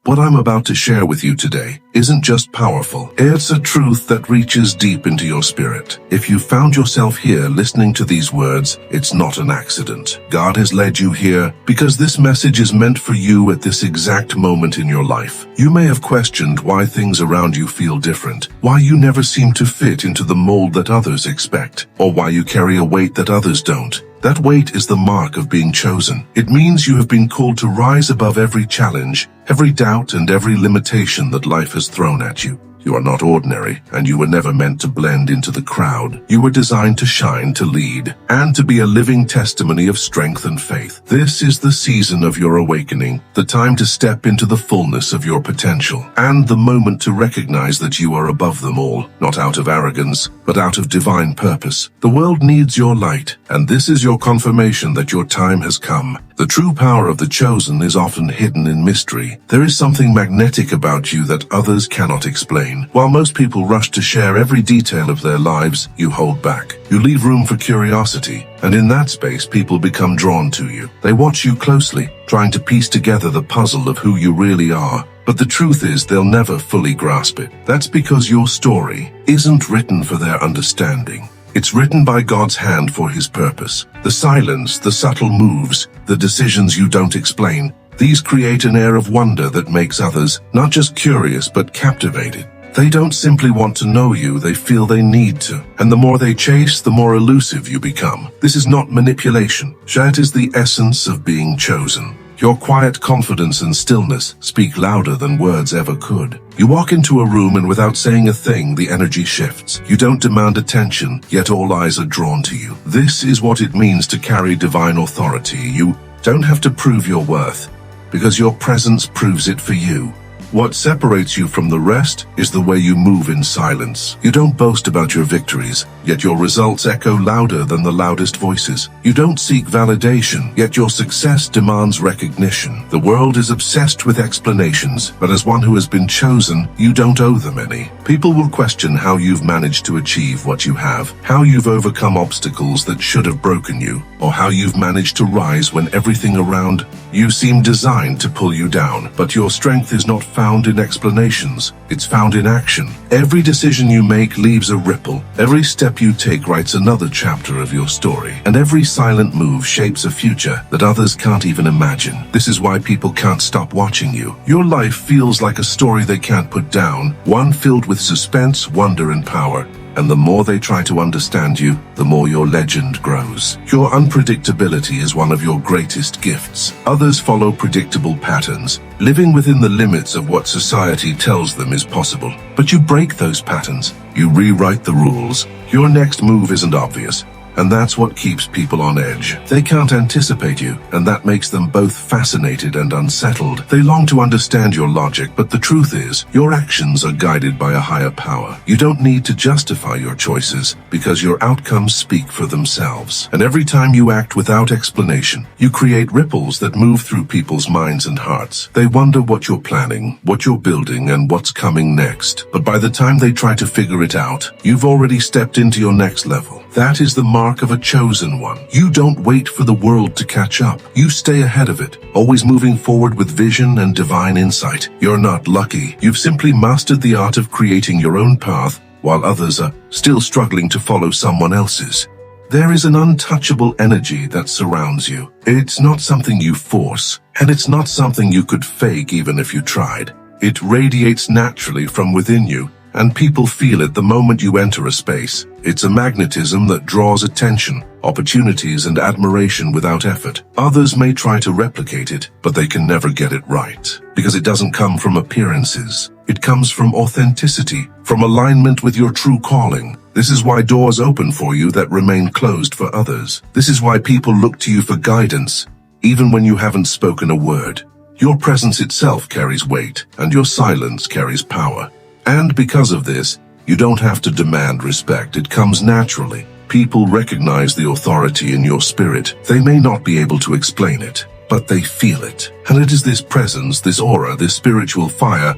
What I'm about to share with you today isn't just powerful. It's a truth that reaches deep into your spirit. If you found yourself here listening to these words, it's not an accident. God has led you here because this message is meant for you at this exact moment in your life. You may have questioned why things around you feel different, why you never seem to fit into the mold that others expect, or why you carry a weight that others don't. That weight is the mark of being chosen. It means you have been called to rise above every challenge, every doubt, and every limitation that life has thrown at you. You are not ordinary, and you were never meant to blend into the crowd. You were designed to shine, to lead, and to be a living testimony of strength and faith. This is the season of your awakening, the time to step into the fullness of your potential, and the moment to recognize that you are above them all, not out of arrogance, but out of divine purpose. The world needs your light, and this is your confirmation that your time has come. The true power of the chosen is often hidden in mystery. There is something magnetic about you that others cannot explain. While most people rush to share every detail of their lives, you hold back. You leave room for curiosity, and in that space, people become drawn to you. They watch you closely, trying to piece together the puzzle of who you really are. But the truth is, they'll never fully grasp it. That's because your story isn't written for their understanding. It's written by God's hand for His purpose. The silence, the subtle moves, the decisions you don't explain, these create an air of wonder that makes others not just curious but captivated. They don't simply want to know you, they feel they need to. And the more they chase, the more elusive you become. This is not manipulation. It is the essence of being chosen. Your quiet confidence and stillness speak louder than words ever could. You walk into a room and without saying a thing, the energy shifts. You don't demand attention, yet all eyes are drawn to you. This is what it means to carry divine authority. You don't have to prove your worth, because your presence proves it for you. What separates you from the rest is the way you move in silence. You don't boast about your victories, yet your results echo louder than the loudest voices. You don't seek validation, yet your success demands recognition. The world is obsessed with explanations, but as one who has been chosen, you don't owe them any. People will question how you've managed to achieve what you have, how you've overcome obstacles that should have broken you, or how you've managed to rise when everything around you seemed designed to pull you down. But your strength is not found in explanations, it's found in action. Every decision you make leaves a ripple. Every step you take writes another chapter of your story. And every silent move shapes a future that others can't even imagine. This is why people can't stop watching you. Your life feels like a story they can't put down, one filled with suspense, wonder, and power. And the more they try to understand you, the more your legend grows. Your unpredictability is one of your greatest gifts. Others follow predictable patterns, living within the limits of what society tells them is possible. But you break those patterns. You rewrite the rules. Your next move isn't obvious. And that's what keeps people on edge. They can't anticipate you, and that makes them both fascinated and unsettled. They long to understand your logic, but the truth is, your actions are guided by a higher power. You don't need to justify your choices, because your outcomes speak for themselves. And every time you act without explanation, you create ripples that move through people's minds and hearts. They wonder what you're planning, what you're building, and what's coming next. But by the time they try to figure it out, you've already stepped into your next level. That is the mark of a chosen one. You don't wait for the world to catch up. You stay ahead of it, always moving forward with vision and divine insight. You're not lucky. You've simply mastered the art of creating your own path, while others are still struggling to follow someone else's. There is an untouchable energy that surrounds you. It's not something you force, and it's not something you could fake even if you tried. It radiates naturally from within you, and people feel it the moment you enter a space. It's a magnetism that draws attention, opportunities, and admiration without effort. Others may try to replicate it, but they can never get it right, because it doesn't come from appearances. It comes from authenticity, from alignment with your true calling. This is why doors open for you that remain closed for others. This is why people look to you for guidance, even when you haven't spoken a word. Your presence itself carries weight, and your silence carries power. And because of this, you don't have to demand respect. It comes naturally. People recognize the authority in your spirit. They may not be able to explain it, but they feel it. And it is this presence, this aura, this spiritual fire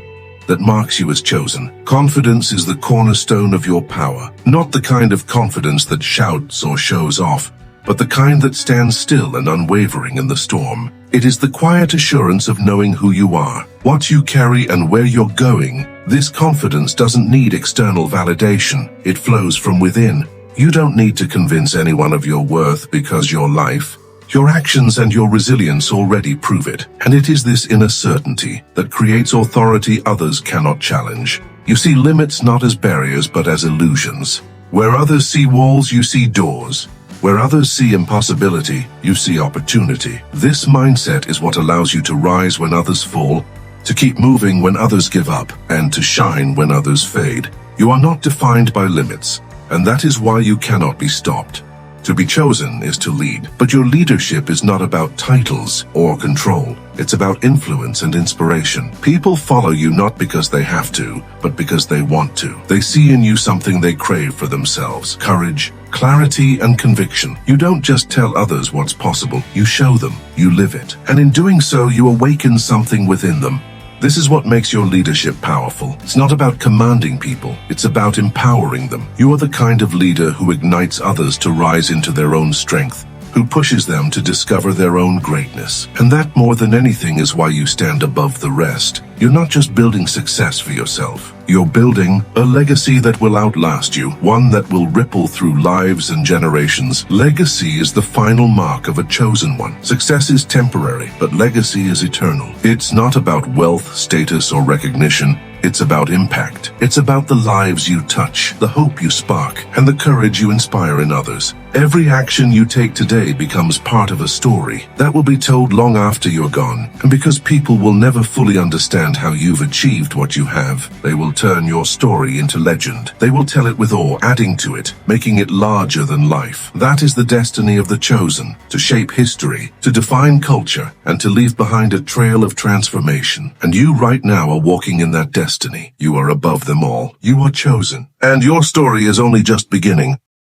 that marks you as chosen. Confidence is the cornerstone of your power. Not the kind of confidence that shouts or shows off, but the kind that stands still and unwavering in the storm. It is the quiet assurance of knowing who you are, what you carry, and where you're going. This confidence doesn't need external validation. It flows from within. You don't need to convince anyone of your worth because your life, your actions, and your resilience already prove it. And it is this inner certainty that creates authority others cannot challenge. You see limits not as barriers but as illusions. Where others see walls, you see doors. Where others see impossibility, you see opportunity. This mindset is what allows you to rise when others fall, to keep moving when others give up, and to shine when others fade. You are not defined by limits, and that is why you cannot be stopped. To be chosen is to lead, but your leadership is not about titles or control. It's about influence and inspiration. People follow you not because they have to, but because they want to. They see in you something they crave for themselves: courage, clarity, and conviction. You don't just tell others what's possible, you show them, you live it. And in doing so, you awaken something within them. This is what makes your leadership powerful. It's not about commanding people, it's about empowering them. You are the kind of leader who ignites others to rise into their own strength, who pushes them to discover their own greatness. And that, more than anything, is why you stand above the rest. You're not just building success for yourself. You're building a legacy that will outlast you, one that will ripple through lives and generations. Legacy is the final mark of a chosen one. Success is temporary, but legacy is eternal. It's not about wealth, status, or recognition. It's about impact. It's about the lives you touch, the hope you spark, and the courage you inspire in others. Every action you take today becomes part of a story that will be told long after you're gone. And because people will never fully understand how you've achieved what you have, they will turn your story into legend. They will tell it with awe, adding to it, making it larger than life. That is the destiny of the chosen: to shape history, to define culture, and to leave behind a trail of transformation. And you right now are walking in that destiny. You are above them all. You are chosen. And your story is only just beginning.